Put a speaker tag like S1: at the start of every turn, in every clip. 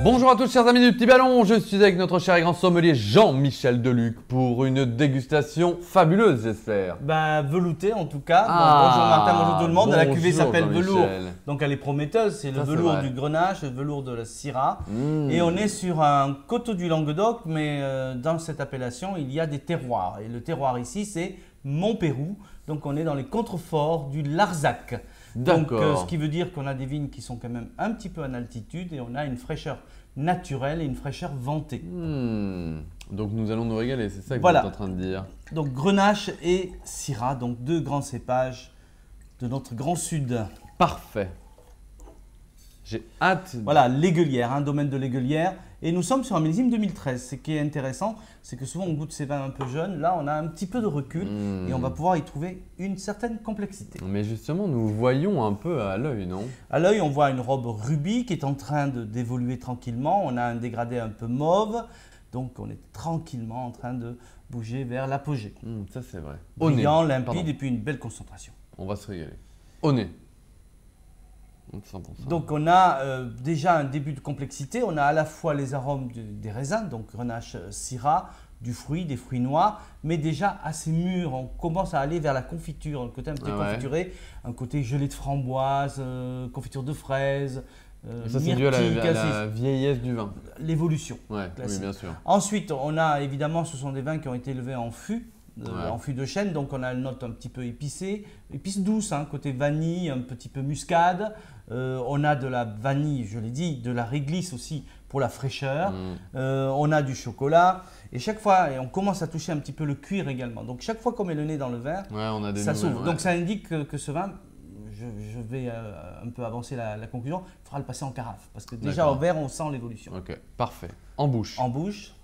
S1: Bonjour à tous chers amis du Petit Ballon, je suis avec notre cher et grand sommelier Jean-Michel Deluc pour une dégustation fabuleuse j'espère.
S2: Velouté en tout cas.
S1: Ah,
S2: bonjour Martin, bonjour tout le monde. La
S1: bonjour,
S2: cuvée s'appelle Velours,
S1: Jean-Michel.
S2: donc elle est prometteuse. C'est le
S1: Ça, c'est
S2: velours
S1: vrai.
S2: du Grenache, le velours de la Syrah. Et on est sur un coteau du Languedoc, mais dans cette appellation il y a des terroirs. Et le terroir ici c'est Montpérou, donc on est dans les contreforts du Larzac. Donc,
S1: D'accord.
S2: ce qui veut dire qu'on a des vignes qui sont quand même un petit peu en altitude et on a une fraîcheur naturelle et une fraîcheur ventée.
S1: Donc nous allons nous régaler, c'est ça que
S2: Voilà.
S1: vous êtes en train de dire.
S2: Donc Grenache et Syrah, donc deux grands cépages de notre grand sud.
S1: Parfait. J'ai hâte.
S2: Voilà, l'Aiguelière, un domaine de l'Aiguelière. Et nous sommes sur un millésime 2013. Ce qui est intéressant, c'est que souvent on goûte ces vins un peu jeunes. Là, on a un petit peu de recul et on va pouvoir y trouver une certaine complexité.
S1: Mais justement, nous voyons un peu à l'œil, non?
S2: À l'œil, on voit une robe rubis qui est en train d'évoluer tranquillement. On a un dégradé un peu mauve. Donc, on est tranquillement en train de bouger vers l'apogée.
S1: Ça c'est vrai.
S2: Brillant, limpide
S1: Pardon.
S2: et puis une belle concentration.
S1: On va se régaler. Au nez. 100%.
S2: Donc on a déjà un début de complexité, on a à la fois les arômes des raisins, donc Grenache, Syrah, du fruit, des fruits noirs, mais déjà assez mûr, on commence à aller vers la confiture, un côté un peu confituré, un côté gelée de framboise, confiture de fraises,
S1: Et ça c'est dû à
S2: myrtille,
S1: la vieillesse du vin.
S2: l'évolution.
S1: Ouais, oui
S2: classique.
S1: bien sûr.
S2: Ensuite, on a évidemment, ce sont des vins qui ont été élevés en fût.
S1: Ouais.
S2: En fût de chêne, donc on a une note un petit peu épicée, épice douce, hein, côté vanille, un petit peu muscade. On a de la vanille, je l'ai dit, de la réglisse aussi pour la fraîcheur. On a du chocolat et chaque fois, et on commence à toucher un petit peu le cuir également. Donc chaque fois qu'on met le nez dans le verre,
S1: Ouais, on a des
S2: ça
S1: nouvelles,
S2: s'ouvre.
S1: ouais.
S2: Donc ça indique que ce vin, je vais un peu avancer la conclusion, il faudra le passer en carafe parce que déjà
S1: D'accord.
S2: au verre on sent l'évolution.
S1: Ok, parfait. En bouche.
S2: En bouche.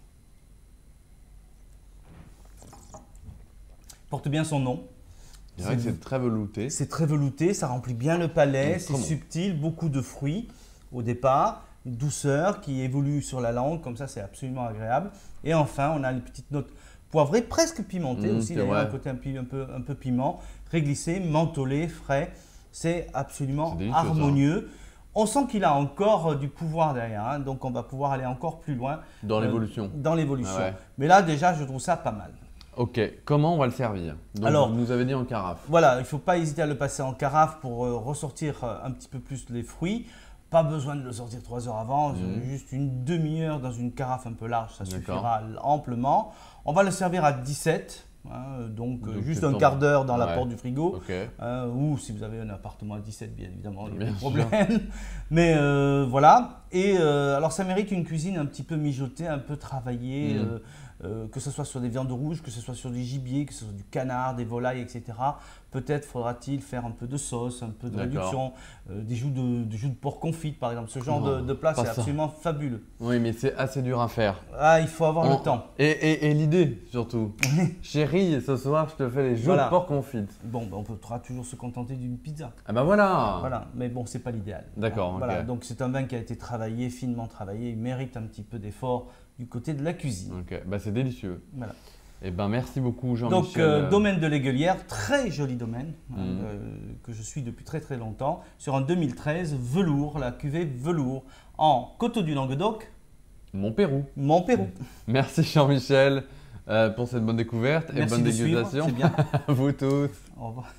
S2: Porte bien son nom.
S1: C'est vrai que c'est très velouté.
S2: C'est très velouté, ça remplit bien le palais, c'est
S1: Comment
S2: subtil, beaucoup de fruits au départ, une douceur qui évolue sur la langue, comme ça c'est absolument agréable. Et enfin, on a les petites notes poivrées, presque pimentées aussi,
S1: c'est
S2: d'ailleurs,
S1: vrai.
S2: un côté un peu piment, réglissé, mentholé, frais. C'est absolument
S1: C'est délicieux,
S2: harmonieux. On sent qu'il a encore du pouvoir derrière, hein, donc on va pouvoir aller encore plus loin.
S1: Dans l'évolution.
S2: Dans l'évolution.
S1: Ah ouais.
S2: Mais là déjà, je trouve ça pas mal.
S1: Ok, comment on va le servir? Donc,
S2: Alors,
S1: vous nous avez dit en carafe.
S2: Voilà, il ne faut pas hésiter à le passer en carafe pour ressortir un petit peu plus les fruits. Pas besoin de le sortir 3 heures avant, juste une demi-heure dans une carafe un peu large, ça suffira amplement. On va le servir à 17, hein, donc juste
S1: c'est
S2: un
S1: temps.
S2: quart d'heure dans la
S1: Ouais.
S2: porte du frigo.
S1: Ok.
S2: Ou si vous avez un appartement à 17, bien évidemment, il y a
S1: Bien
S2: des
S1: sûr.
S2: problèmes. Mais voilà. Et alors, ça mérite une cuisine un petit peu mijotée, un peu travaillée, que ce soit sur des viandes rouges, que ce soit sur du gibier, que ce soit du canard, des volailles, etc. Peut-être faudra-t-il faire un peu de sauce, un peu de réduction, des joues de porc confite, par exemple. Ce genre de plat,
S1: pas
S2: c'est
S1: ça.
S2: absolument fabuleux.
S1: Oui, mais c'est assez dur à faire.
S2: Ah, il faut avoir le temps.
S1: Et l'idée, surtout. Chérie, ce soir, je te fais les joues
S2: Voilà.
S1: de porc confite.
S2: Bon, ben, on pourra toujours se contenter d'une pizza.
S1: Ah bah voilà.
S2: Voilà, mais bon, c'est pas l'idéal.
S1: D'accord,
S2: Voilà,
S1: ok.
S2: donc c'est un vin qui a été travaillé, finement travaillé, il mérite un petit peu d'effort du côté de la cuisine.
S1: Ok, bah c'est délicieux.
S2: Voilà.
S1: Et ben merci beaucoup
S2: Donc,
S1: Jean-Michel.
S2: domaine de l'Aiguelière, très joli domaine, que je suis depuis très très longtemps, sur un 2013, velours, la cuvée velours, en coteau du Languedoc,
S1: Montpérou.
S2: Montpérou.
S1: Merci Jean-Michel pour cette bonne découverte et
S2: Merci
S1: bonne
S2: de suivre,
S1: dégustation.
S2: c'est bien.
S1: À vous tous.
S2: Au revoir.